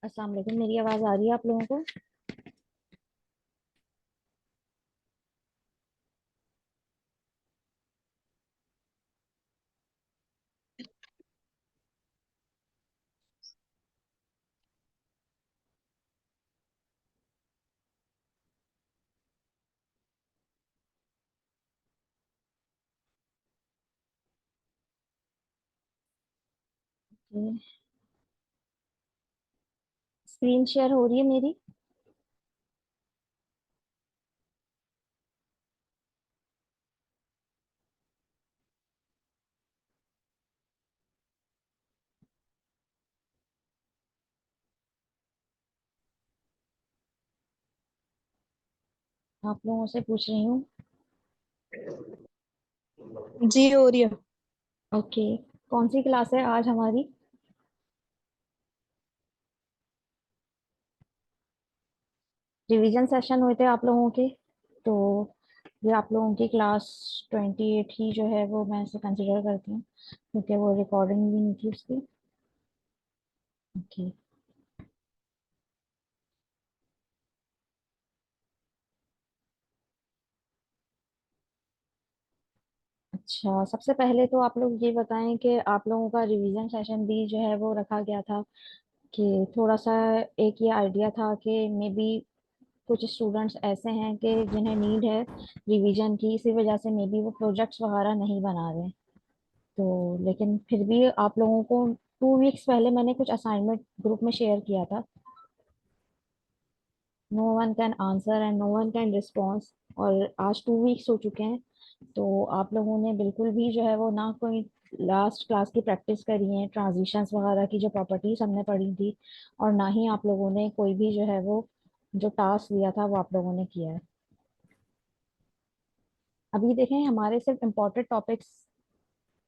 अस्सलाम वालेकुम। मेरी आवाज आ रही है आप लोगों को? स्क्रीन शेयर हो रही है मेरी? आप लोगों से पूछ रही हूँ। जी हो रही है। ओके। कौन सी क्लास है आज हमारी? रिवीजन सेशन हुए थे आप लोगों के। तो ये आप लोगों की क्लास 28 ही जो है वो मैं इसे कंसिडर करती हूँ, क्योंकि वो रिकॉर्डिंग भी नहीं थी उसकी। ओके। अच्छा, सबसे पहले तो आप लोग ये बताएं कि आप लोगों का रिवीजन सेशन भी जो है वो रखा गया था कि थोड़ा सा एक ये आइडिया था कि मे बी कुछ स्टूडेंट्स ऐसे हैं कि जिन्हें नीड है रिवीजन की, इसी वजह से मे बी वो प्रोजेक्ट्स वगैरह नहीं बना रहे। तो लेकिन फिर भी आप लोगों को 2 वीक्स पहले मैंने कुछ असाइनमेंट ग्रुप में शेयर किया था। No one can answer and no one can response. और आज 2 वीक्स हो चुके हैं। तो आप लोगों ने बिल्कुल भी जो है वो ना कोई लास्ट क्लास की प्रैक्टिस करी है, ट्रांजिशंस वगैरह की जो प्रॉपर्टीज हमने पढ़ी थी, और ना ही आप लोगों ने कोई भी जो है वो जो टास्क दिया था वो आप लोगों ने किया है। अभी देखें, हमारे सिर्फ इम्पोर्टेंट टॉपिक्स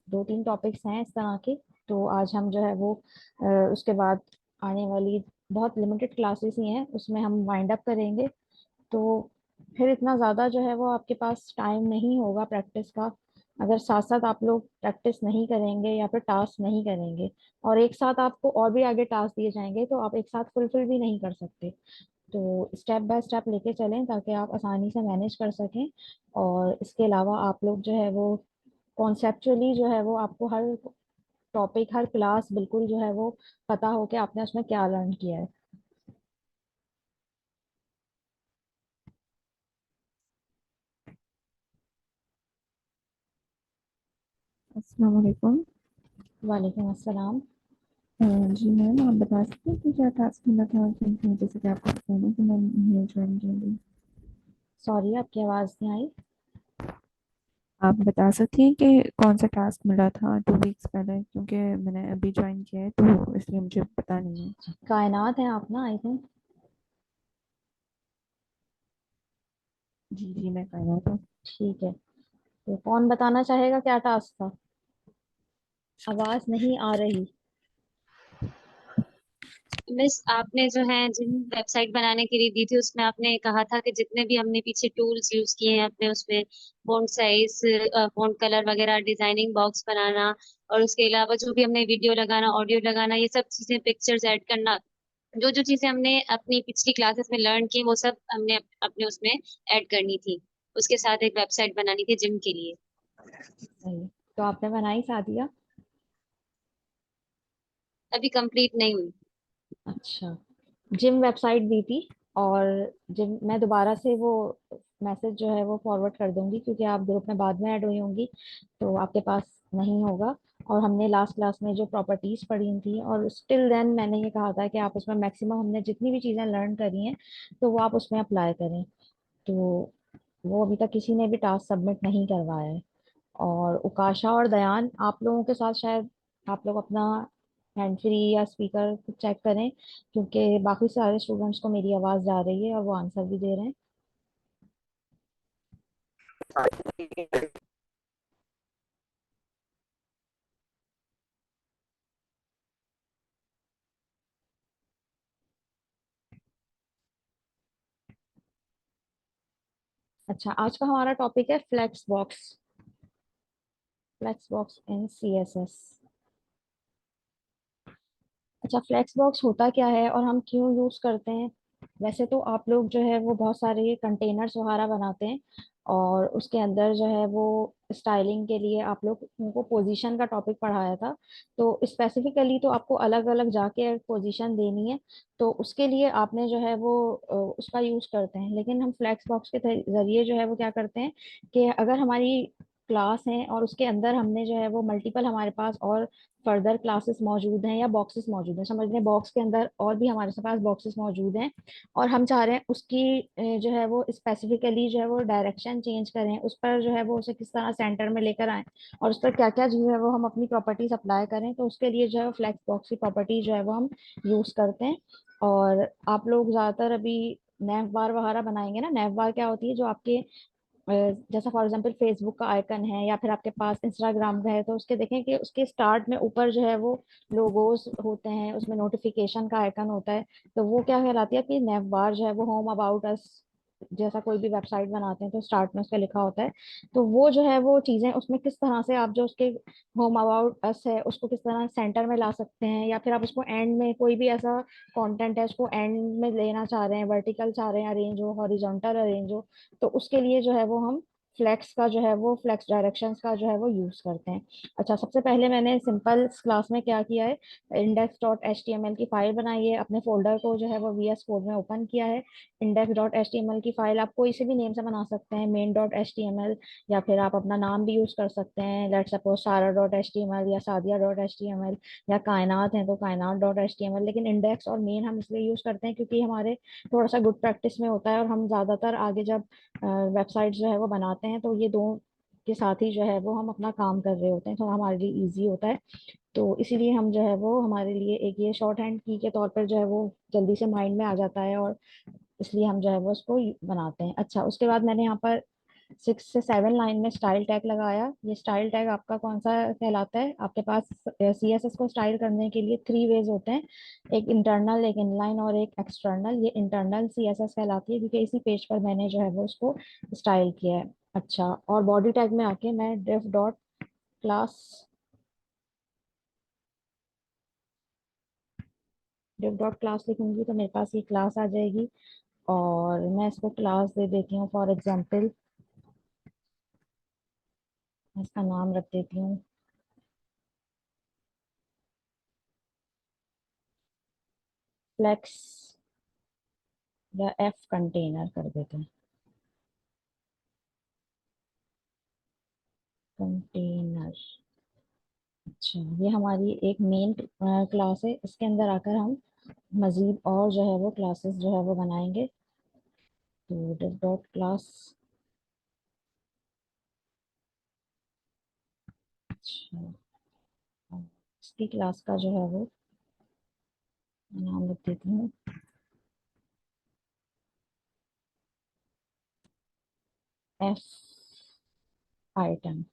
2-3 टॉपिक्स हैं इस तरह के। तो आज हम जो है वो उसके बाद आने वाली बहुत लिमिटेड क्लासेस ही हैं, उसमें हम वाइंड अप करेंगे। तो फिर इतना ज़्यादा जो है वो आपके पास टाइम नहीं होगा प्रैक्टिस का, अगर साथ साथ आप लोग प्रैक्टिस नहीं करेंगे या फिर टास्क नहीं करेंगे। और एक साथ आपको और भी आगे टास्क दिए जाएंगे तो आप एक साथ फुलफिल भी नहीं कर सकते। तो स्टेप बाय स्टेप लेके चलें ताकि आप आसानी से मैनेज कर सकें। और इसके अलावा आप लोग जो है वो कॉन्सेप्चुअली जो है वो आपको हर टॉपिक हर क्लास बिल्कुल जो है वो पता हो कि आपने उसमें क्या लर्न किया है। अस्सलाम वालेकुम। वालेकुम अस्सलाम। जी मैम, आप बता सकते हैं कि क्या टास्क मिला था, क्योंकि जैसे कि आपको पता है कि मैंने ज्वाइन किया अभी। सॉरी, आपकी आवाज़ नहीं आई। आप बता सकती हैं कि कौन सा टास्क मिला था 2 वीक्स पहले, क्योंकि मैंने अभी ज्वाइन किया है तो इसलिए मुझे पता नहीं है। कायनात है आप ना, आई थिंक। जी जी, मैं कर रहा था। ठीक है। तो कौन बताना चाहेगा क्या टास्क था? आवाज़ नहीं आ रही। मिस, आपने जो है जिन वेबसाइट बनाने के लिए दी थी उसमें आपने कहा था कि जितने भी हमने पीछे टूल्स यूज किए हैं अपने उसमें फॉन्ट साइज, फॉन्ट कलर वगैरह, डिजाइनिंग बॉक्स बनाना, और उसके अलावा जो भी हमने वीडियो लगाना, ऑडियो लगाना, ये सब चीजें, पिक्चर्स ऐड करना, जो जो चीजें हमने अपनी पिछली क्लासेस में लर्न की वो सब हमने अपने उसमें ऐड करनी थी। उसके साथ एक वेबसाइट बनानी थी जिम के लिए। सही। तो आपने बनाई सादिया? अभी कंप्लीट नहीं हुई। अच्छा। जिम वेबसाइट दी थी। और जिम मैं दोबारा से वो मैसेज जो है वो फॉरवर्ड कर दूंगी, क्योंकि आप ग्रुप में बाद में ऐड हुई होंगी तो आपके पास नहीं होगा। और हमने लास्ट क्लास में जो प्रॉपर्टीज पढ़ी थी, और स्टिल देन मैंने ये कहा था कि आप उसमें मैक्सिमम हमने जितनी भी चीज़ें लर्न करी हैं तो वो आप उसमें अप्लाई करें। तो वो अभी तक किसी ने भी टास्क सबमिट नहीं करवाया है। और उकाशा और दयान, आप लोगों के साथ शायद आप लोग अपना हैंड फ्री या स्पीकर चेक करें, क्योंकि बाकी सारे स्टूडेंट्स को मेरी आवाज़ जा रही है और वो आंसर भी दे रहे हैं। अच्छा, आज का हमारा टॉपिक है flex box. Flex box in CSS। अच्छा, फ्लेक्स बॉक्स होता क्या है और हम क्यों यूज करते हैं? वैसे तो आप लोग जो है वो बहुत सारे कंटेनर्स वगैरह बनाते हैं, और उसके अंदर जो है वो स्टाइलिंग के लिए आप लोग उनको पोजीशन का टॉपिक पढ़ाया था। तो स्पेसिफिकली तो आपको अलग अलग जाके पोजीशन देनी है, तो उसके लिए आपने जो है वो उसका यूज करते हैं। लेकिन हम फ्लेक्स बॉक्स के जरिए जो है वो क्या करते हैं कि अगर हमारी क्लास है और उसके अंदर हमने जो है वो मल्टीपल हमारे पास और फर्दर क्लासेस मौजूद हैं या बॉक्सेस मौजूद हैं, समझ लें बॉक्स के अंदर और भी हमारे पास बॉक्सेस मौजूद हैं, और हम चाह रहे हैं उसकी जो है वो स्पेसिफिकली जो है वो डायरेक्शन चेंज करें, उस पर जो है वो उसे किस तरह सेंटर में लेकर आए, और उस पर क्या क्या जो है वो हम अपनी प्रॉपर्टीज अप्लाई करें, तो उसके लिए जो है फ्लेक्स बॉक्स की प्रॉपर्टी जो है वो हम यूज करते हैं। और आप लोग ज्यादातर अभी नैव बार वगैरह बनाएंगे ना। नैव बार क्या होती है, जो आपके जैसा फॉर एग्जांपल फेसबुक का आइकन है या फिर आपके पास इंस्टाग्राम का है, तो उसके देखें कि उसके स्टार्ट में ऊपर जो है वो लोगोस होते हैं, उसमें नोटिफिकेशन का आइकन होता है। तो वो क्या कहलाती है कि नेव बार जो है वो होम अबाउट अस, जैसा कोई भी वेबसाइट बनाते हैं तो स्टार्ट में उसका लिखा होता है। तो वो जो है वो चीजें उसमें किस तरह से आप जो उसके होम अबाउट अस है उसको किस तरह सेंटर में ला सकते हैं, या फिर आप उसको एंड में कोई भी ऐसा कंटेंट है उसको एंड में लेना चाह रहे हैं, वर्टिकल चाह रहे हैं अरेंज हो, हॉरिजॉन्टल अरेंज हो, तो उसके लिए जो है वो हम फ्लेक्स का जो है वो फ्लेक्स डायरेक्शंस का जो है वो यूज करते हैं। अच्छा, सबसे पहले मैंने सिंपल क्लास में क्या किया है, index dot H T M L की फाइल बनाई है, अपने फोल्डर को जो है वो वी एस कोड में ओपन किया है। Index dot H T M L की फाइल आप कोई से भी नेम से बना सकते हैं, main dot H T M L, या फिर आप अपना नाम भी यूज कर सकते हैं, let suppose Sara dot H T M L या Sadia dot H T M L, या कायनात है तो Kainat dot H T M L. लेकिन इंडेक्स और मेन हम इसलिए यूज करते हैं क्योंकि हमारे थोड़ा सा गुड प्रैक्टिस में होता है, और हम ज्यादातर आगे जब वेबसाइट जो है वो बनाते हैं तो ये दो के साथ ही जो है वो हम अपना काम कर रहे होते हैं, तो हमारे लिए इजी होता है। तो इसीलिए हम जो है वो हमारे लिए एक ये शॉर्ट हैंड की के तौर पर जो है वो जल्दी से माइंड में आ जाता है, और इसलिए हम जो है वो उसको बनाते हैं। अच्छा, उसके बाद मैंने यहाँ पर 6 से 7 लाइन में स्टाइल टैग लगाया। ये स्टाइल टैग आपका कौन सा कहलाता है? आपके पास सीएसएस को स्टाइल करने के लिए 3 वेज होते हैं, एक इंटरनल, एक इनलाइन और एक एक्सटर्नल। ये इंटरनल सीएसएस कहलाती है क्योंकि इसी पेज पर मैंने जो है वो उसको स्टाइल किया है। अच्छा, और बॉडी टैग में आके मैं डिफ डॉट क्लास, डिफ डॉट क्लास लिखूंगी तो मेरे पास ये क्लास आ जाएगी, और मैं इसको क्लास दे देती हूँ फॉर एग्जाम्पल, इसका नाम रख देती हूँ फ्लेक्स, या एफ कंटेनर कर देते हैं, कंटेनर। अच्छा, ये हमारी एक मेन क्लास है, इसके अंदर आकर हम मजीद और जो है वो क्लासेस जो है वो बनाएंगे। तो डिफ डॉट क्लास, अच्छा, इसकी क्लास का जो है वो नाम लिख देती हूँ एफ आइटम।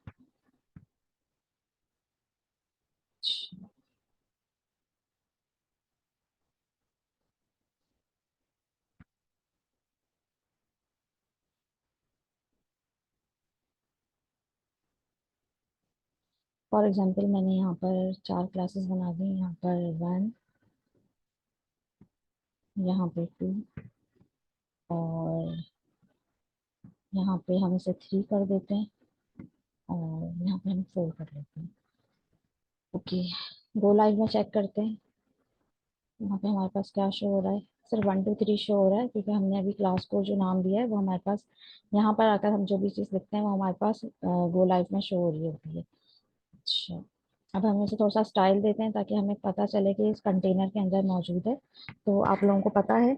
फॉर एग्जाम्पल मैंने यहाँ पर 4 क्लासेस बना दी, यहाँ पर 1, यहाँ पे 2, और यहाँ पे हम इसे 3 कर देते हैं, और यहाँ पे हम 4 कर लेते हैं। ओके, गो लाइव में चेक करते हैं वहाँ पे हमारे पास क्या शो हो रहा है। सिर्फ 1 2 3 शो हो रहा है क्योंकि हमने अभी क्लास को जो नाम दिया है वो हमारे पास, यहाँ पर आकर हम जो भी चीज़ लिखते हैं वो हमारे पास गो लाइव में शो हो रही होती है। अच्छा, अब हम इसे थोड़ा सा स्टाइल देते हैं ताकि हमें पता चले कि इस कंटेनर के अंदर मौजूद है। तो आप लोगों को पता है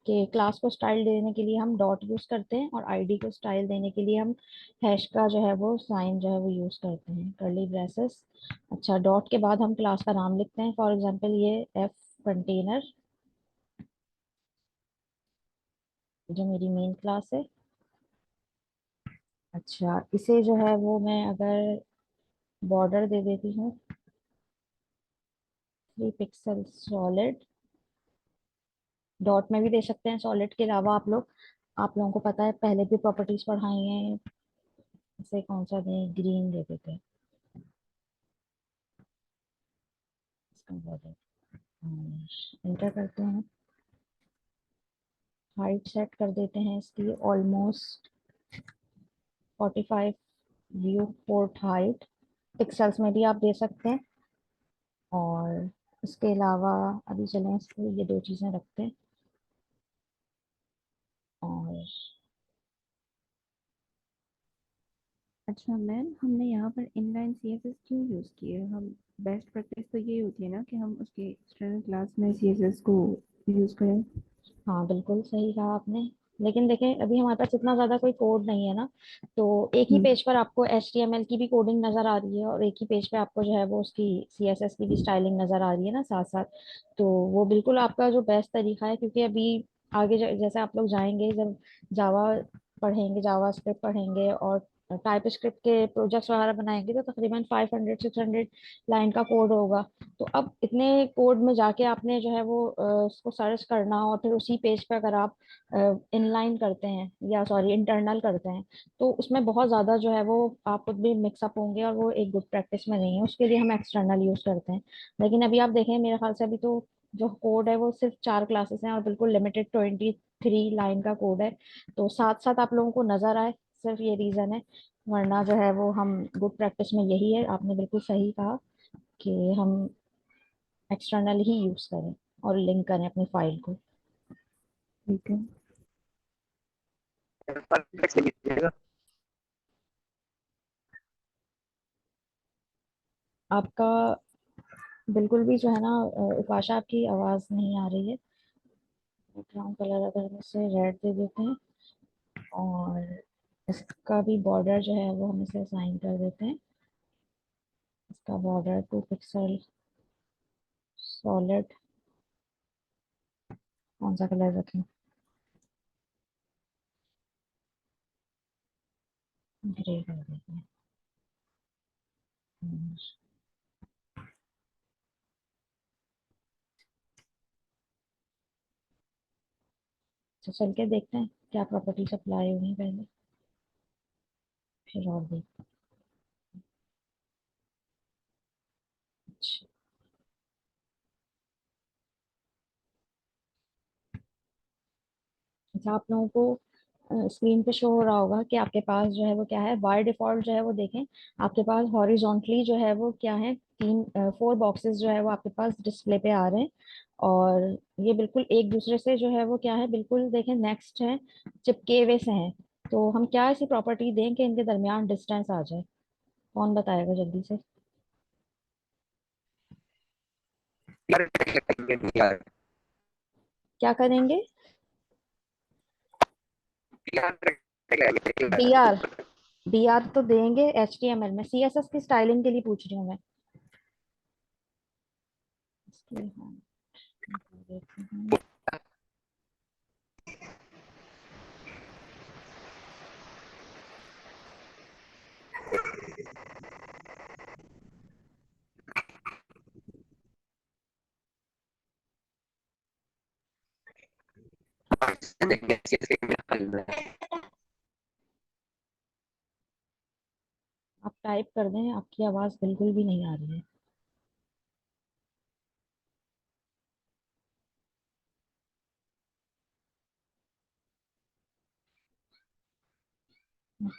कि क्लास को स्टाइल देने के लिए हम डॉट यूज करते हैं, और आईडी को स्टाइल देने के लिए हम हैश का जो है वो साइन जो है वो यूज करते हैं, कर्ली ब्रेसेस। अच्छा, डॉट के बाद हम क्लास का नाम लिखते हैं, फॉर एग्जांपल ये एफ कंटेनर, जो मेरी मेन क्लास है। अच्छा, इसे जो है वो मैं अगर बॉर्डर दे देती हूँ 3 पिक्सल सॉलिड, डॉट में भी दे सकते हैं सॉलिड के अलावा आप लोग, आप लोगों को पता है पहले भी प्रॉपर्टीज पढ़ाई हैं, इसे कौन सा दें, ग्रीन दे देते हैं इसका बॉर्डर। इंटर करते हैं, हाइट सेट कर देते हैं इसकी almost 45 view port height, pixels में भी आप दे सकते हैं। और इसके अलावा अभी चलें इस पे ये दो चीज़ें रखते हैं। और अच्छा मैम, हमने यहाँ पर इनलाइन सीएसएस क्यों यूज़ किए? हम बेस्ट प्रैक्टिस तो ये होती है ना कि हम उसके एक्सटर्नल क्लास में सीएसएस को यूज़ करें। हाँ बिल्कुल सही कहा आपने, लेकिन देखें अभी हमारे पास इतना ज़्यादा कोई कोड नहीं है ना, तो एक ही हम्म। पेज पर आपको HTML की भी कोडिंग नज़र आ रही है और एक ही पेज पे आपको जो है वो उसकी CSS की भी स्टाइलिंग नज़र आ रही है ना साथ साथ। तो वो बिल्कुल आपका जो बेस्ट तरीका है, क्योंकि अभी आगे जैसे आप लोग जाएंगे, जब जावा पढ़ेंगे, जावा स्क्रिप्ट पढ़ेंगे और टाइप स्क्रिप्ट के प्रोजेक्ट्स वगैरह बनाएंगे, तो तकरीबन 500-600 लाइन का कोड होगा। तो अब इतने कोड में जाके आपने जो है वो उसको सर्च करना, और फिर उसी पेज पे अगर आप इनलाइन करते हैं या सॉरी इंटरनल करते हैं, तो उसमें बहुत ज़्यादा जो है वो आप खुद भी मिक्सअप होंगे और वो एक गुड प्रैक्टिस में नहीं है। उसके लिए हम एक्सटर्नल यूज़ करते हैं। लेकिन अभी आप देखें मेरे ख्याल से अभी तो जो कोड है वो सिर्फ 4 क्लासेस हैं और बिल्कुल लिमिटेड 23 लाइन का कोड है। तो साथ साथ आप लोगों को नज़र आए, सिर्फ ये रीज़न है। वरना जो है वो हम गुड प्रैक्टिस में यही है, आपने बिल्कुल सही कहा कि हम एक्सटर्नल ही यूज करें और लिंक करें अपनी फाइल को। ठीक है। आपका बिल्कुल भी जो है ना उपाशा, आपकी आवाज नहीं आ रही है। बैकग्राउंड कलर अगर हम इसे रेड दे देते हैं, और इसका भी बॉर्डर जो है वो हम इसे असाइन कर देते हैं। इसका बॉर्डर 2 पिक्सल सॉलिड, कौन सा कलर रखें, ग्रे कर देते हैं। हम्म, तो चल के देखते हैं क्या प्रॉपर्टी अप्लाई हुई पहले, फिर और देखते हैं। अच्छा, आप लोगों को स्क्रीन पे शो हो रहा होगा कि आपके पास जो है वो क्या है, बाय डिफॉल्ट जो है वो देखें। आपके पास हॉरिजॉन्टली जो है वो क्या है, 4 बॉक्सेस जो है वो आपके पास डिस्प्ले पे आ रहे हैं। और ये बिल्कुल एक दूसरे से जो है वो क्या है, बिल्कुल देखें नेक्स्ट है, चिपके हुए से हैं। तो हम क्या ऐसी प्रॉपर्टी दें कि इनके दरमियान डिस्टेंस आ जाए? कौन बताएगा जल्दी से? क्या करेंगे? BR, BR तो देंगे HTML में, CSS की स्टाइलिंग के लिए पूछ रही हूँ मैं। इसलिए हाँ, देखते हैं। आप टाइप कर दें, आपकी आवाज बिल्कुल भी नहीं आ रही है। हम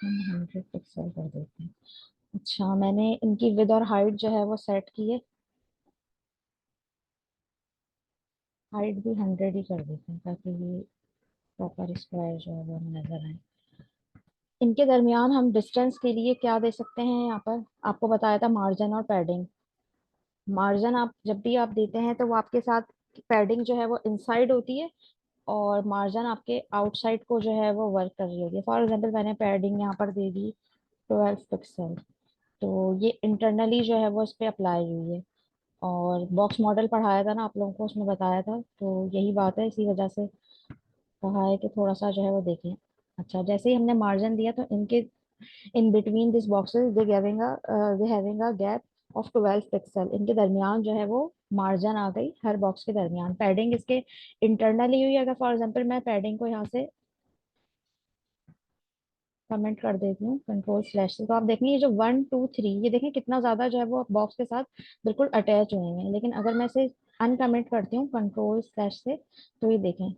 100 पिक्सल कर देते हैं। अच्छा, मैंने इनकी विद और हाइट जो है वो सेट की है। हाइट भी 100 ही कर देते हैं ताकि ये प्रॉपर स्क्वायर जो है वो हमें नजर आए। इनके दरमियान हम डिस्टेंस के लिए क्या दे सकते हैं? यहाँ पर आपको बताया था मार्जिन और पैडिंग। मार्जिन आप जब भी आप देते हैं तो वो आपके साथ, पैडिंग जो है वो इनसाइड होती है और मार्जिन आपके आउटसाइड को जो है वो वर्क कर रही होती है। फॉर एग्जाम्पल मैंने पैडिंग यहाँ पर दे दी 12 पिक्सल, तो ये इंटरनली जो है वो इस पे अप्लाई हुई है। और बॉक्स मॉडल पढ़ाया था ना आप लोगों को, उसमें बताया था, तो यही बात है, इसी वजह से कहा है कि थोड़ा सा जो है वो देखें। अच्छा, जैसे ही हमने मार्जिन दिया तो इनके in between this boxes they having a gap of 12 pixel, इनके दरमियान जो है वो मार्जिन आ गई हर बॉक्स के दरमियान। पैडिंग इसके इंटरनली हुई। अगर फॉर एग्जांपल मैं पैडिंग को यहाँ से कमेंट कर देती हूँ कंट्रोल स्लैश से, तो आप देखेंगे ये जो 1 2 3, ये देखें कितना ज्यादा जो है वो बॉक्स के साथ बिल्कुल अटैच हुए हैं। लेकिन अगर मैं इसे अनकमेंट करती हूँ कंट्रोल स्लैश से, तो ये देखें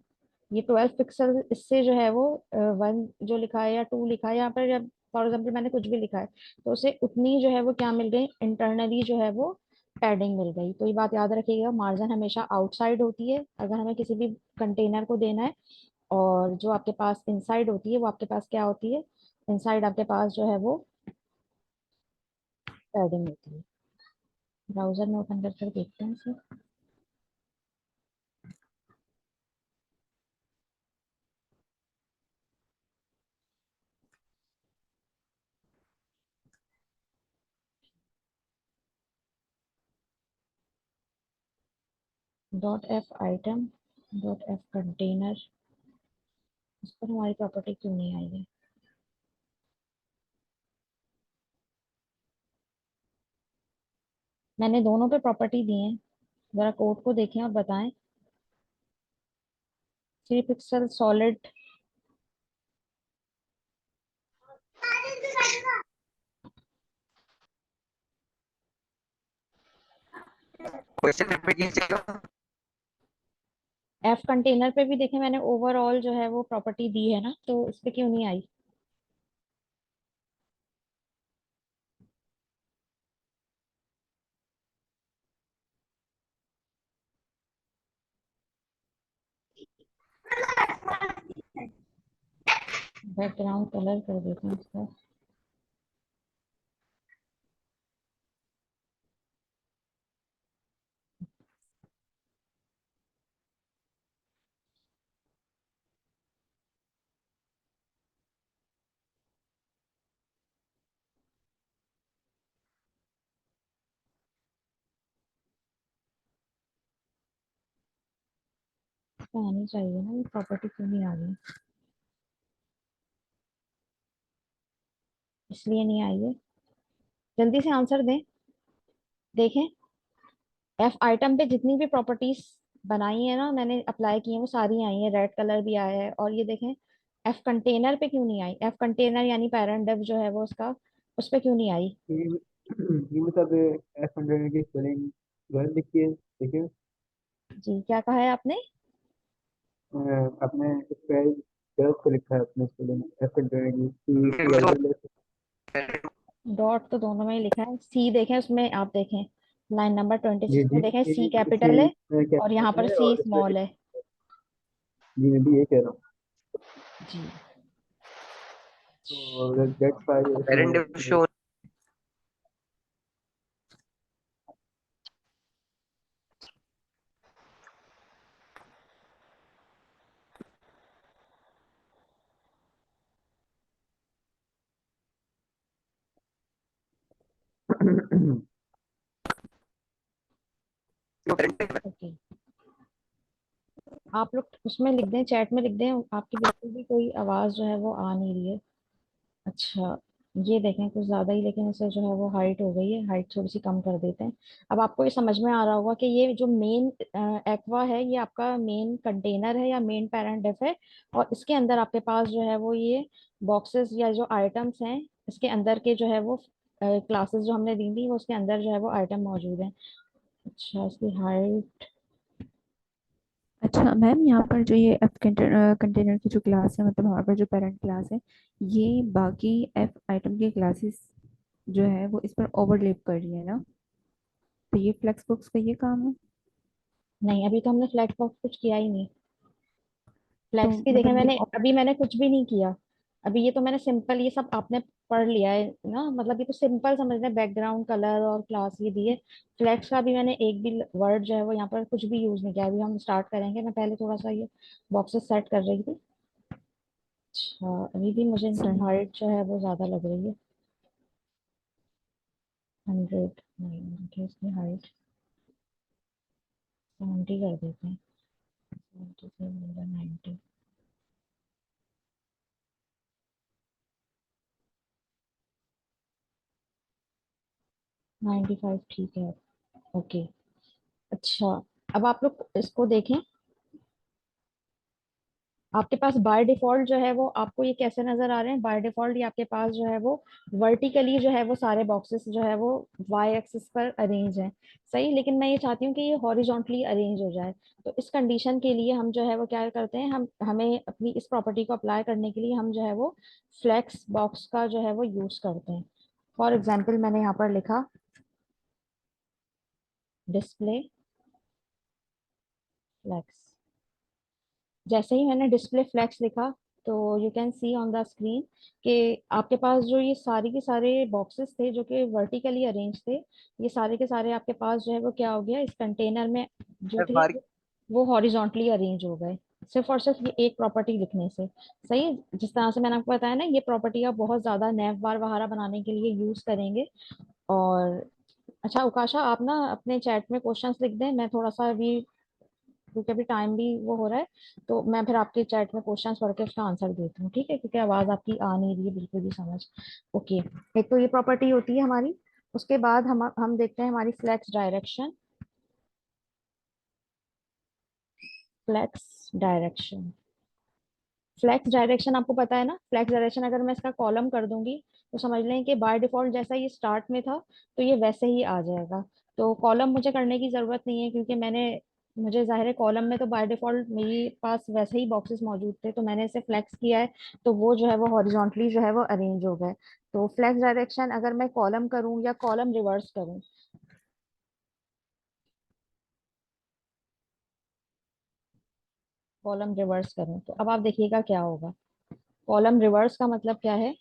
ये 12 पिक्सल, इससे जो है वो 1 जो लिखा है या 2 लिखा है यहाँ पर, जब फॉर एग्जाम्पल मैंने कुछ भी लिखा है तो उसे उतनी जो है वो क्या मिल गई, इंटरनली जो है वो पैडिंग मिल गई। तो ये बात याद रखिएगा, मार्जिन हमेशा आउटसाइड होती है अगर हमें किसी भी कंटेनर को देना है, और जो आपके पास इनसाइड होती है वो आपके पास क्या होती है, इनसाइड आपके पास जो है वो पैडिंग होती है। ब्राउजर में ओपन करके देखते हैं इसे। Dot F item, dot F container, इस पर हमारी प्रॉपर्टी क्यों नहीं आई है। मैंने दोनों पे प्रॉपर्टी दी है, जरा कोड को देखें और बताएं। 3 पिक्सल सॉलिड, क्वेश्चन रिपीट कीजिएगा। एफ कंटेनर पे भी देखें मैंने ओवरऑल जो है वो प्रॉपर्टी दी है ना, तो इस पे क्यों नहीं आई। बैकग्राउंड कलर कर देते हैं इसका। तो आनी चाहिए ना, ये प्रॉपर्टी क्यों नहीं आ रही, इसलिए नहीं आई है। जल्दी से आंसर दें। देखें एफ आइटम पे जितनी भी प्रॉपर्टीज बनाई है ना मैंने, अप्लाई की है, वो सारी आई है, रेड कलर भी आया है। और ये देखें एफ कंटेनर पे क्यों नहीं आई, एफ कंटेनर यानी पैरेंट डेव जो है वो उसका, उस पे क्यों नहीं आई। ये मतलब F100 की स्पेलिंग गलत लिखी है, देखिए। जी क्या कहा है आपने। आपने स्पेल गलत से लिखा है, अपने स्पेलिंग F100 की डॉट तो दोनों में ही लिखा है, सी देखें उसमें, आप देखें लाइन नंबर ट्वेंटी जी सिक्स जी में देखें, सी कैपिटल है इसमें और यहाँ कैपिटल पर है सी और इसमें स्मॉल है। जी मैं भी ये कह रहा हूँ। जी तो that's why parent show parent okay, आप लोग उसमें लिख दें, चैट में लिख दें, आपकी बिल्कुल भी कोई आवाज़ जो है वो आ नहीं रही है। अच्छा, ये देखें कुछ ज़्यादा ही, लेकिन इसे जो है वो हाइट हो गई है, हाइट थोड़ी सी कम कर देते हैं। अब आपको ये समझ में आ रहा होगा कि ये जो मेन एक्वा है ये आपका मेन कंटेनर है या मेन पैरेंट डिफ है, और इसके अंदर आपके पास जो है वो ये बॉक्सेस या जो आइटम्स हैं, इसके अंदर के जो है वो क्लासेस जो हमने दी थी वो उसके अंदर जो है वो आइटम मौजूद हैं। अच्छा, इसकी हाइट, अच्छा मैम, यहाँ पर जो ये एफ कंटेनर की जो क्लास है, मतलब हमारे पास जो पेरेंट क्लास है, ये बाकी एफ आइटम की क्लासेस जो है वो इस पर ओवरलैप कर रही है ना, तो ये फ्लेक्स बुक्स का ये काम है। नहीं अभी तो हमने फ्लैट बॉक्स कुछ किया ही नहीं। तो फ्लैक्स की देखें मतलब ये मैंने, अभी मैंने कुछ भी नहीं किया। अभी ये तो मैंने सिंपल, ये सब आपने पढ़ लिया है ना, मतलब ये तो सिंपल समझ रहे, बैकग्राउंड कलर और क्लास ये दिए। फ्लैक्स का भी मैंने एक भी वर्ड जो है वो यहाँ पर कुछ भी यूज नहीं किया। अभी हम स्टार्ट करेंगे, मैं पहले थोड़ा सा ये बॉक्सेस सेट कर रही थी। अच्छा, अभी भी मुझे इनकी सही। हाइट जो है वो ज्यादा लग रही है। 100 नहीं, इसकी हाइट 70 कर देते हैं। 70 से 90, 95 ठीक है। ओके, अच्छा अब आप लोग इसको देखें, आपके पास बाय डिफॉल्ट जो है वो आपको ये कैसे नजर आ रहे हैं, बाय डिफॉल्ट ये आपके पास जो है वो वर्टिकली जो है वो सारे बॉक्सेस जो है वो वाई एक्सिस पर अरेंज है। सही, लेकिन मैं ये चाहती हूँ कि ये हॉरिजॉन्टली अरेंज हो जाए। तो इस कंडीशन के लिए हम जो है वो क्या करते हैं, हम हमें अपनी इस प्रॉपर्टी को अप्लाई करने के लिए हम जो है वो फ्लेक्स बॉक्स का जो है वो यूज करते हैं। फॉर एग्जाम्पल मैंने यहाँ पर लिखा डिस्प्ले फ्लेक्स। जैसे ही मैंने डिस्प्ले फ्लेक्स लिखा तो you can see on the screen कि आपके पास जो ये सारी के सारे बॉक्सेस थे जो कि वर्टिकली अरेंज थे, ये सारे के सारे आपके पास जो है वो क्या हो गया, इस कंटेनर में जो थे मार्क वो हॉरिजॉन्टली अरेंज हो गए, सिर्फ और सिर्फ ये एक प्रॉपर्टी लिखने से। सही है? जिस तरह से मैंने आपको बताया ना, ये प्रॉपर्टी आप बहुत ज्यादा नैव बार वगैरह बनाने के लिए यूज करेंगे। और अच्छा उकाशा, आप ना अपने चैट में क्वेश्चंस लिख दें, मैं थोड़ा सा अभी, क्योंकि अभी टाइम भी वो हो रहा है, तो मैं फिर आपके चैट में क्वेश्चंस पढ़ के उसका आंसर देती हूँ, ठीक है? क्योंकि आवाज आपकी आ नहीं रही है बिल्कुल भी समझ। ओके, एक तो ये प्रॉपर्टी होती है हमारी। उसके बाद हम देखते हैं हमारी flex direction. Flex direction, flex direction आपको पता है ना, फ्लेक्स डायरेक्शन अगर मैं इसका कॉलम कर दूंगी तो समझ लें कि बाय डिफॉल्ट जैसा ये स्टार्ट में था तो ये वैसे ही आ जाएगा। तो कॉलम मुझे करने की जरूरत नहीं है, क्योंकि मुझे जाहिर है कॉलम में तो बाय डिफॉल्ट मेरे पास वैसे ही बॉक्सेस मौजूद थे, तो मैंने इसे फ्लेक्स किया है, तो वो जो है वो हॉरिजॉन्टली जो है वो अरेंज हो गए। तो फ्लेक्स डायरेक्शन अगर मैं कॉलम करूं या कॉलम रिवर्स करूं, कॉलम रिवर्स करूं तो अब आप देखिएगा क्या होगा। कॉलम रिवर्स का मतलब क्या है,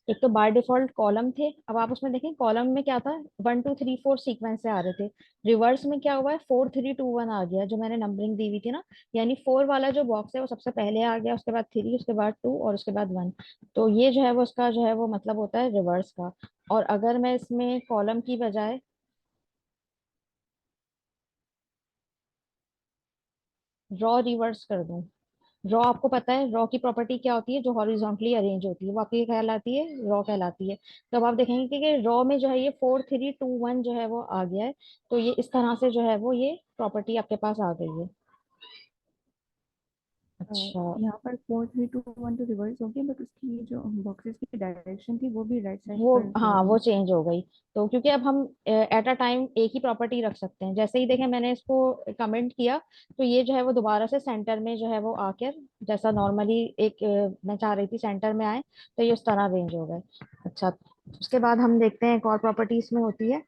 एक तो बाय डिफॉल्ट कॉलम थे, अब आप उसमें देखें कॉलम में क्या था, 1 2 3 4 सीक्वेंस से आ रहे थे। रिवर्स में क्या हुआ है, 4 3 2 1 आ गया, जो मैंने नंबरिंग दी हुई थी ना, यानी 4 वाला जो बॉक्स है वो सबसे पहले आ गया, उसके बाद 3, उसके बाद 2 और उसके बाद 1। तो ये जो है वो उसका जो है वो मतलब होता है रिवर्स का। और अगर मैं इसमें कॉलम की बजाय रॉ रिवर्स कर दूं, रॉ आपको पता है रॉ की प्रॉपर्टी क्या होती है, जो हॉरिजॉन्टली अरेंज होती है वो आपकी क्या कहलाती है, रॉ कहलाती है। तो अब आप देखेंगे कि रॉ में जो है ये 4 3 2 1 जो है वो आ गया है। तो ये इस तरह से जो है वो ये प्रॉपर्टी आपके पास आ गई है। अच्छा, यहाँ पर 4 3 2 1 तो रिवर्स हो गया, बट उसकी जो बॉक्सेस की डायरेक्शन थी वो भी राइट साइड वो पर हाँ चेंज वो हुई। चेंज हो गई। तो क्योंकि अब हम एट अ टाइम एक ही प्रॉपर्टी रख सकते हैं, जैसे ही देखें मैंने इसको कमेंट किया तो ये जो है वो दोबारा से सेंटर में जो है वो आकर, जैसा नॉर्मली एक मैं चाह रही थी सेंटर में आए, तो ये उस तरह रेंज हो गए। अच्छा, उसके बाद हम देखते हैं एक और प्रॉपर्टी इसमें होती है,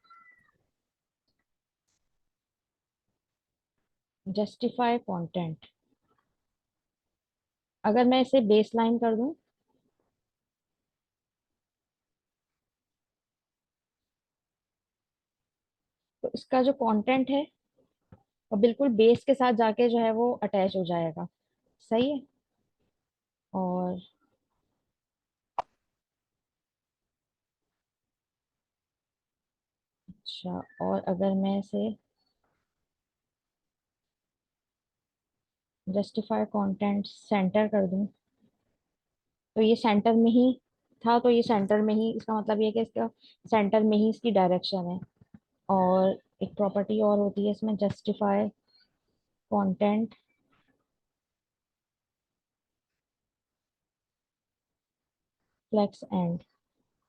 जस्टिफाई कंटेंट। अगर मैं इसे बेस लाइन कर दूं तो इसका जो कंटेंट है वो बिल्कुल बेस के साथ जाके जो है वो अटैच हो जाएगा। सही है? और अच्छा, और अगर मैं इसे जस्टिफाई कंटेंट सेंटर कर दूं तो ये सेंटर में ही था, तो ये सेंटर में ही, इसका मतलब ये है कि इसका सेंटर में ही इसकी डायरेक्शन है। और एक प्रॉपर्टी और होती है इसमें, जस्टिफाई कंटेंट फ्लेक्स एंड।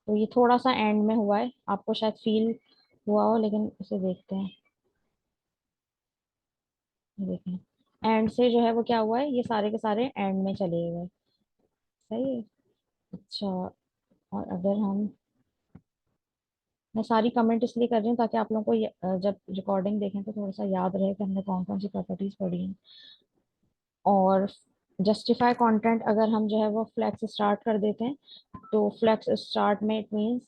तो ये थोड़ा सा एंड में हुआ है, आपको शायद फील हुआ हो, लेकिन इसे देखते हैं। ये देखें एंड से जो है वो क्या हुआ है, ये सारे के सारे एंड में चले गए। सही है? अच्छा, और अगर हम, मैं सारी कमेंट इसलिए कर रही हूँ ताकि आप लोगों को जब रिकॉर्डिंग देखें तो थोड़ा सा याद रहे कि हमने कौन कौन सी प्रॉपर्टीज पढ़ी हैं। और जस्टिफाई कंटेंट अगर हम जो है वो फ्लेक्स स्टार्ट कर देते हैं तो फ्लेक्स स्टार्ट में इट मीन्स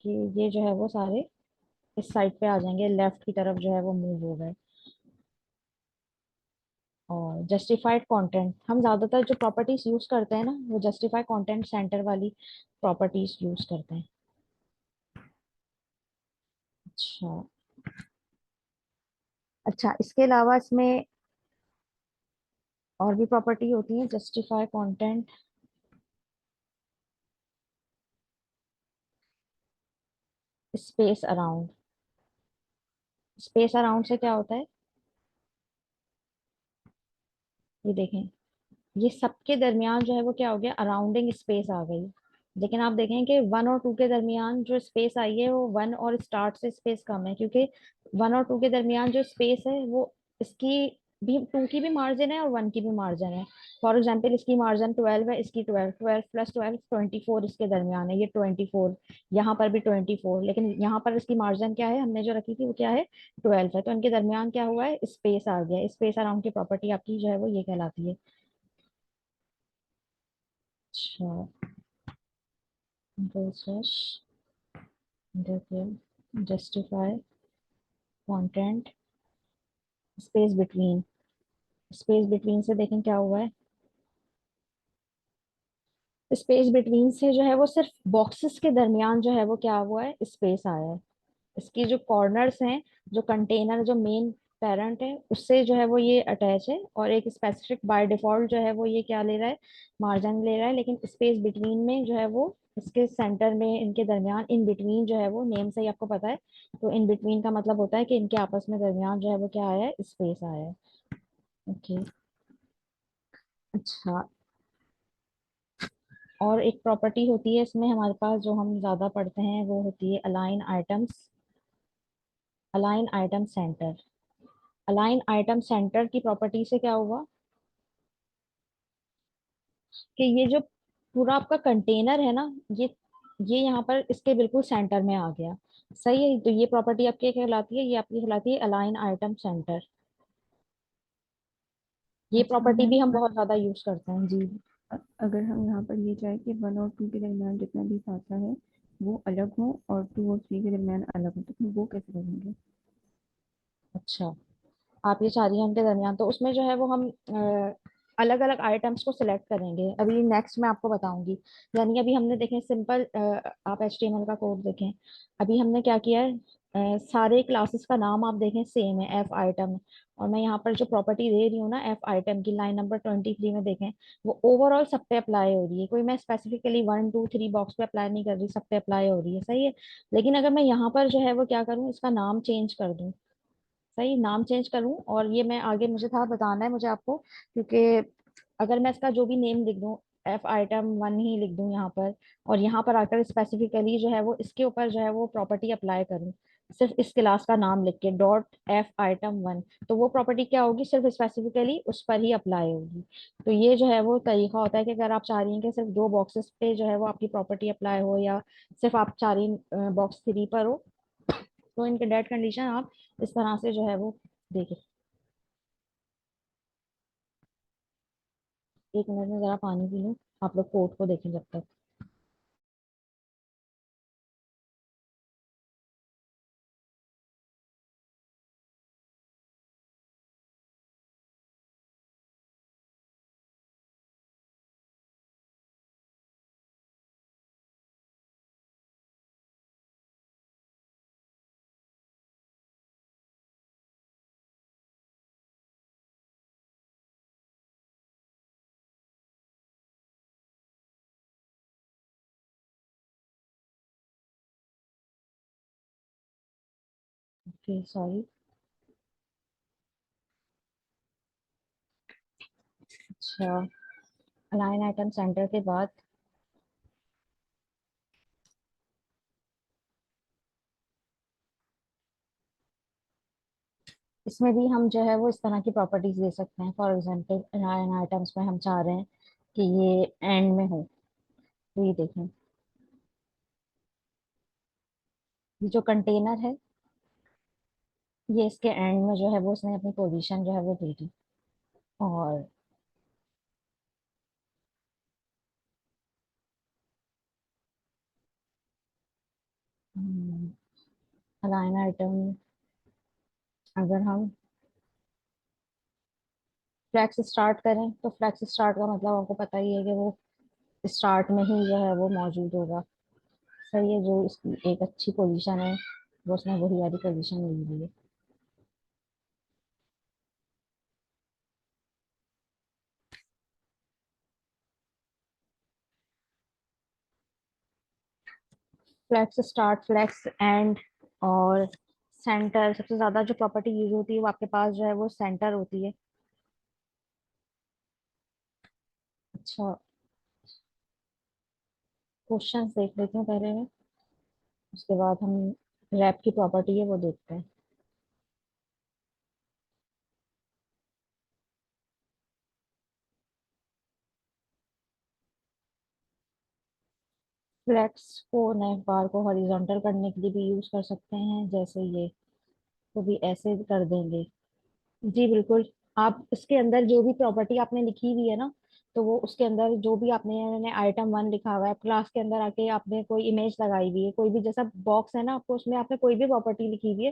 कि ये जो है वो सारे इस साइड पे आ जाएंगे, लेफ्ट की तरफ जो है वो मूव हो गए। और जस्टिफाइड कंटेंट हम ज्यादातर जो प्रॉपर्टीज यूज करते हैं ना, वो जस्टिफाइड कंटेंट सेंटर वाली प्रॉपर्टीज यूज करते हैं। अच्छा, अच्छा इसके अलावा इसमें और भी प्रॉपर्टी होती है, justify content space around. Space around से क्या होता है, ये देखें, ये सबके दरमियान जो है वो क्या हो गया, अराउंडिंग स्पेस आ गई। लेकिन आप देखें कि 1 और 2 के दरमियान जो स्पेस आई है वो 1 और स्टार्ट से स्पेस कम है, क्योंकि 1 और 2 के दरमियान जो स्पेस है वो इसकी भी, 2 की भी मार्जिन है और 1 की भी मार्जिन है। फॉर एग्जाम्पल इसकी मार्जिन 12 है, इसकी 12, 12 प्लस 12 24 इसके दरमियान है, ये 24, यहाँ पर भी 24, लेकिन यहाँ पर इसकी मार्जिन क्या है हमने जो रखी थी वो क्या है, 12 है। तो इनके दरमियान क्या हुआ है, स्पेस आ गया। स्पेस अराउंड की प्रॉपर्टी आपकी जो है वो ये कहलाती है। अच्छा, Entonces, justify content space between. Space between से देखें क्या हुआ है, स्पेस बिटवीन से जो है वो सिर्फ बॉक्सेस के दरमियान जो है वो क्या हुआ है, स्पेस आया है। इसकी जो कॉर्नर्स हैं, जो कंटेनर, जो मेन पेरेंट है उससे जो है वो ये अटैच है, और एक स्पेसिफिक बाय डिफॉल्ट जो है वो ये क्या ले रहा है, मार्जिन ले रहा है। लेकिन स्पेस बिटवीन में जो है वो इसके सेंटर में, इनके दरमियान, इन बिटवीन जो है वो नेम से ही आपको पता है, तो इन बिटवीन का मतलब होता है कि इनके आपस में दरमियान जो है वो क्या आया है, स्पेस आया है। ओके। अच्छा, और एक प्रॉपर्टी होती है इसमें हमारे पास जो हम ज्यादा पढ़ते हैं, वो होती है align items, align item centre. Align item centre की प्रॉपर्टी से क्या हुआ कि ये जो पूरा आपका कंटेनर है ना, ये यहाँ पर इसके बिल्कुल सेंटर में आ गया। सही है, तो ये प्रॉपर्टी आपकी क्या कहलाती है, ये आपकी कहलाती है अलाइन आइटम सेंटर। ये अच्छा प्रॉपर्टी भी मैम, हम बहुत ज्यादा यूज करते हैं जी। अगर हम यहाँ पर ये चाहे कि 1 और 2 के दरमियान जितना भी फासला है वो अलग हो और 2 और 3 के दरमियान अलग हो, तो फिर वो कैसे करेंगे? अच्छा, आप ये चाह रही हैं उनके दरमियान, तो उसमें जो है वो हम अलग अलग आइटम्स को सिलेक्ट करेंगे। अभी नेक्स्ट मैं आपको बताऊंगी। यानी अभी हमने देखें सिंपल, आप HTML का कोड देखें। अभी हमने क्या किया है, सारे क्लासेस का नाम आप देखें सेम है, एफ आइटम। और मैं यहाँ पर जो प्रॉपर्टी दे रही हूँ ना एफ आइटम की, लाइन नंबर 23 में देखें, वो ओवरऑल सब पे अप्लाई हो रही है। कोई मैं स्पेसिफिकली 1 2 3 बॉक्स पे अप्लाई नहीं कर रही, सब पे अप्लाई हो रही है। सही है। लेकिन अगर मैं यहाँ पर जो है वो क्या करूँ, इसका नाम चेंज कर दूँ, सही, नाम चेंज करूं, और ये मैं आगे मुझे था बताना है मुझे आपको, क्योंकि अगर मैं इसका जो भी नेम लिख दूं, एफ आइटम 1 ही लिख दूं यहाँ पर, और यहाँ पर आकर स्पेसिफिकली जो है वो इसके ऊपर जो है वो प्रॉपर्टी अप्लाई करूं, सिर्फ इस क्लास का नाम लिख के डॉट एफ आइटम 1, तो वो प्रॉपर्टी क्या होगी, सिर्फ स्पेसिफिकली उस पर ही अप्लाई होगी। तो ये जो है वो तरीका होता है कि अगर आप चाह रही हैं कि सिर्फ 2 बॉक्सेस पे जो है वो आपकी प्रॉपर्टी अप्लाई हो, या सिर्फ आप चाह रही बॉक्स 3 पर हो, तो इनके डेट कंडीशन आप इस तरह से जो है वो देखें। एक मिनट में जरा पानी पी लूं, आप लोग कोड को देखें जब तक। Okay, sorry. अच्छा, अलाइन आइटम सेंटर के बाद इसमें भी हम जो है वो इस तरह की प्रॉपर्टीज दे सकते हैं। फॉर एग्जांपल अलाइन आइटम्स में हम चाह रहे हैं कि ये एंड में हो, तो ये देखें, ये जो कंटेनर है ये इसके एंड में जो है वो उसने अपनी पोजीशन जो है वो दे दी। और अलाइन आइटम, अगर हम फ्लैक्स स्टार्ट करें, तो फ्लैक्स स्टार्ट का मतलब आपको पता ही है कि वो स्टार्ट में ही जो है वो मौजूद होगा। सही है, जो इसकी एक अच्छी पोजीशन है वो उसने वही वाली पोजीशन ली हुई है। फ्लेक्स स्टार्ट, फ्लेक्स एंड, और सेंटर, सबसे ज्यादा जो प्रॉपर्टी यूज होती है वो आपके पास जो है वो सेंटर होती है। अच्छा, क्वेश्चंस देख लेती हूँ पहले मैं, उसके बाद हम रैप की प्रॉपर्टी है वो देखते हैं। फ्लेक्स को नेव बार को हॉरिजॉन्टल करने के लिए भी यूज कर सकते हैं, जैसे ये तो भी ऐसे कर देंगे। जी बिल्कुल। आप इसके अंदर जो भी प्रॉपर्टी आपने लिखी हुई है ना, तो वो उसके अंदर जो भी आपने आइटम 1 लिखा हुआ है, क्लास के अंदर आके आपने कोई इमेज लगाई हुई है, कोई भी जैसा बॉक्स है ना आपको, उसमें आपने कोई भी प्रॉपर्टी लिखी हुई है,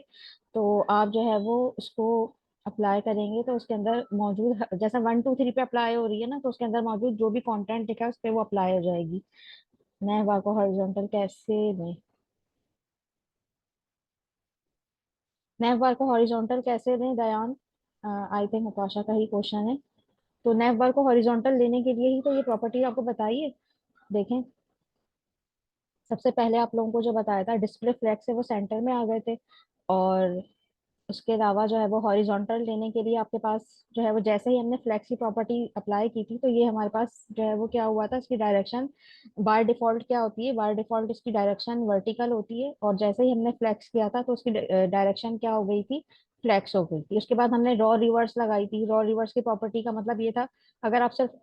तो आप जो है वो उसको अप्लाई करेंगे तो उसके अंदर मौजूद, जैसा 1 2 3 पे अप्लाई हो रही है ना, तो उसके अंदर मौजूद जो भी कंटेंट लिखा है उस पर वो अप्लाई हो जाएगी। नए बार को हॉरिजॉन्टल कैसे दें? नए बार को हॉरिजॉन्टल कैसे दें दयान? आई थिंक नताशा का ही क्वेश्चन है। तो नैव बार को हॉरिजॉन्टल लेने के लिए ही तो ये प्रॉपर्टी आपको बताइए। देखें, सबसे पहले आप लोगों को जो बताया था डिस्प्ले फ्लैग से वो सेंटर में आ गए थे, और उसके अलावा जो है वो हॉरिजॉन्टल लेने के लिए आपके पास जो है वो जैसे ही हमने फ्लेक्स की प्रॉपर्टी अप्लाई की थी, तो ये हमारे पास जो है वो क्या हुआ था, इसकी डायरेक्शन बाय डिफॉल्ट क्या होती है, बाय डिफॉल्ट इसकी डायरेक्शन वर्टिकल होती है, और जैसे ही हमने फ्लेक्स किया था तो उसकी डायरेक्शन क्या हो गई थी, फ्लेक्स हो गई थी। उसके बाद हमने रॉ रिवर्स लगाई थी। रॉ रिवर्स की प्रॉपर्टी का मतलब ये था, अगर आप सिर्फ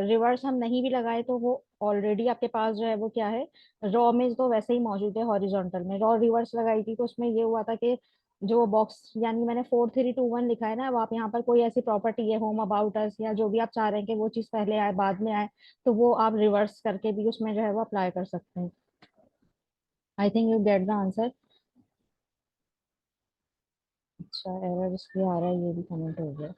रिवर्स हम नहीं भी लगाए तो वो ऑलरेडी आपके पास जो है वो क्या है, रॉ में तो वैसे ही मौजूद है हॉरिजॉन्टल में। रॉ रिवर्स लगाई थी तो उसमें ये हुआ था कि जो बॉक्स, यानी मैंने 4 3 2 1 लिखा है ना, अब आप यहाँ पर कोई ऐसी प्रॉपर्टी है होम अबाउट अस या जो भी आप चाह रहे हैं कि वो चीज पहले आए बाद में आए, तो वो आप रिवर्स करके भी उसमें जो है वो अप्लाई कर सकते हैं। I think you get the answer. अच्छा, एरर इसलिए आ रहा है, ये भी कमेंट हो गया।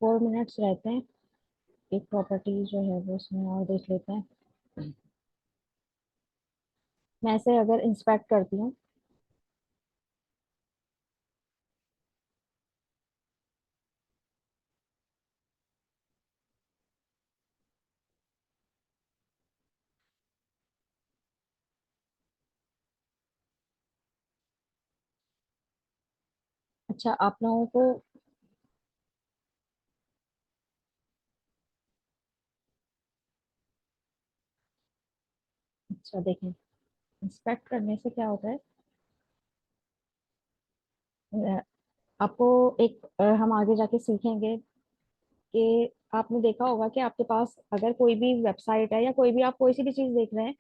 4 मिनट्स रहते हैं, एक प्रॉपर्टी जो है वो उसमें और देख लेते हैं। मैं इसे अगर इंस्पेक्ट करती हूँ, अच्छा आप लोगों को, अच्छा देखें, इंस्पेक्ट करने से क्या होता है, अ, आपको एक हम आगे जाके सीखेंगे कि आपने देखा होगा कि आपके पास अगर कोई भी वेबसाइट है या कोई भी आप कोई सी भी चीज देख रहे हैं,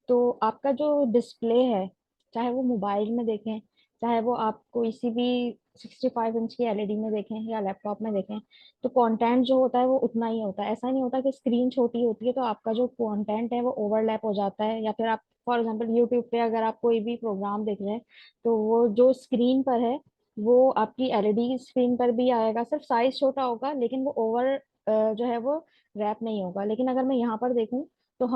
तो आपका जो डिस्प्ले है, चाहे वो मोबाइल में देखें, चाहे वो आप कोई सी भी 65 इंच की एलईडी में देखें या लैपटॉप में देखें, तो कंटेंट जो होता है वो उतना ही होता है। ऐसा नहीं होता कि स्क्रीन छोटी होती है तो आपका जो कंटेंट है वो ओवरलैप हो जाता है, या फिर आप फॉर एग्जांपल यूट्यूब पे अगर आप कोई भी प्रोग्राम देख रहे हैं, तो वो जो स्क्रीन पर है वो आपकी एलईडी स्क्रीन पर भी आएगा, सिर्फ साइज छोटा होगा, लेकिन वो ओवर जो है वो रैप नहीं होगा। लेकिन अगर मैं यहाँ पर देखूँ, तो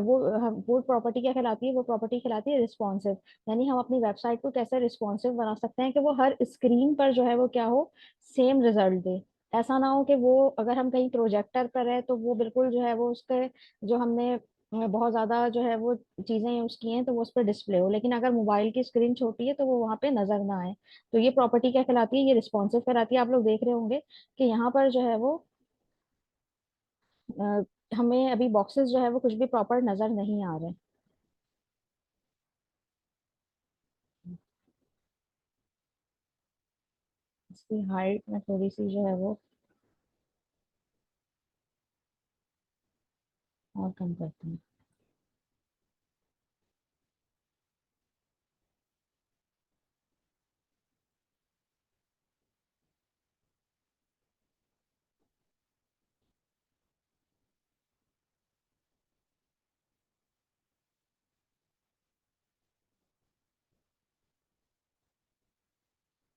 वो प्रॉपर्टी क्या कहलाती है, वो प्रॉपर्टी कहलाती है रिस्पॉन्सिव। यानी हम अपनी वेबसाइट को कैसे रिस्पॉन्सिव बना सकते हैं कि वो हर स्क्रीन पर जो है वो क्या हो, सेम रिजल्ट दे। ऐसा ना हो कि वो अगर हम कहीं प्रोजेक्टर पर है तो वो बिल्कुल जो है वो उसके, जो हमने बहुत ज्यादा जो है वो चीजें यूज की हैं तो वो उस पर डिस्प्ले हो, लेकिन अगर मोबाइल की स्क्रीन छोटी है तो वो वहां पे नजर ना आए। तो ये प्रॉपर्टी क्या कहलाती है, ये रिस्पॉन्सिव कहलाती है। आप लोग देख रहे होंगे कि यहाँ पर जो है वो हमें अभी बॉक्सेस जो है वो कुछ भी प्रॉपर नजर नहीं आ रहे। इसकी हाइट में थोड़ी सी जो है वो और कम करते हैं।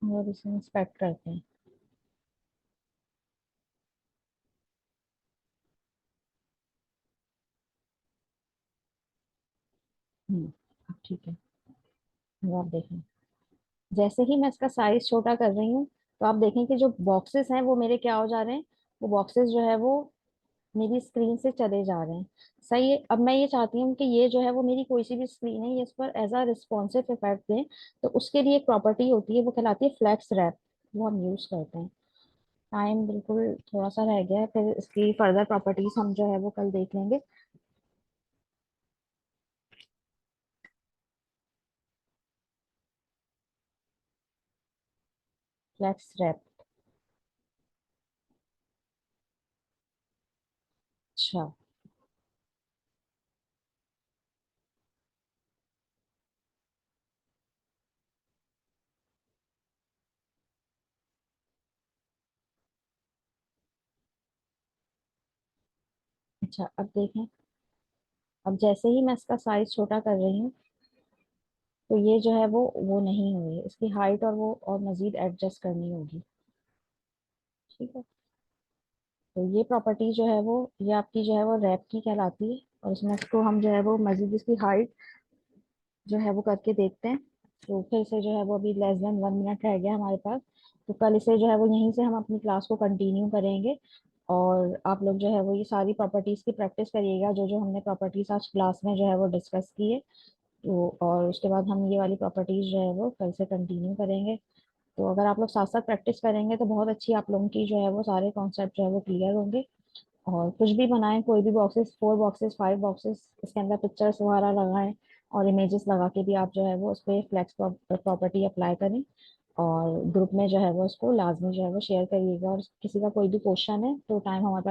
और इसे इंस्पेक्ट करते हैं। अब ठीक है, अब आप देखें। जैसे ही मैं इसका साइज छोटा कर रही हूँ तो आप देखें कि जो बॉक्सेस हैं वो मेरे क्या हो जा रहे हैं, वो बॉक्सेस जो है वो मेरी स्क्रीन से चले जा रहे हैं। सही है। अब मैं ये चाहती हूँ कि ये जो है वो मेरी कोई सी भी स्क्रीन है, ये इस पर एज अ रिस्पॉन्सिव इफेक्ट दें। तो उसके लिए एक प्रॉपर्टी होती है, वो कहलाती है फ्लैक्स रैप। वो हम यूज करते हैं। टाइम बिल्कुल थोड़ा सा रह गया है, फिर इसकी फर्दर प्रॉपर्टीज हम जो है वो कल देख लेंगे। Flex wrap. अच्छा। अच्छा, अब देखें। अब जैसे ही मैं इसका साइज छोटा कर रही हूँ तो ये जो है वो नहीं हुई है, इसकी हाइट और वो और मजीद एडजस्ट करनी होगी। ठीक है। तो ये प्रॉपर्टी जो है वो, ये आपकी जो है वो रैप की कहलाती है। और इसमें इसको हम जो है वो मजीद इसकी हाइट जो है वो करके देखते हैं। तो फिर से जो है वो अभी लेस देन 1 मिनट रह गया हमारे पास। तो कल इसे जो है वो यहीं से हम अपनी क्लास को कंटिन्यू करेंगे। और आप लोग जो है वो ये सारी प्रॉपर्टीज की प्रैक्टिस करिएगा, जो जो हमने प्रॉपर्टीज आज क्लास में जो है वो डिस्कस की है। तो और उसके बाद हम ये वाली प्रॉपर्टीज जो है वो कल से कंटिन्यू करेंगे। तो अगर आप लोग साथ साथ प्रैक्टिस करेंगे तो बहुत अच्छी आप लोगों की जो है वो सारे कॉन्सेप्ट जो है वो क्लियर होंगे। और कुछ भी बनाएं, कोई भी बॉक्सेस, 4 बॉक्सेस, 5 बॉक्सेस, इसके अंदर पिक्चर्स वगैरह लगाएं और इमेजेस लगा के भी आप जो है वो उस पर फ्लेक्स प्रॉपर्टी अप्लाई करें। और ग्रुप में जो है वो इसको लाजमी जो है वो शेयर करिएगा। और किसी का कोई भी क्वेश्चन है तो टाइम हमारे पास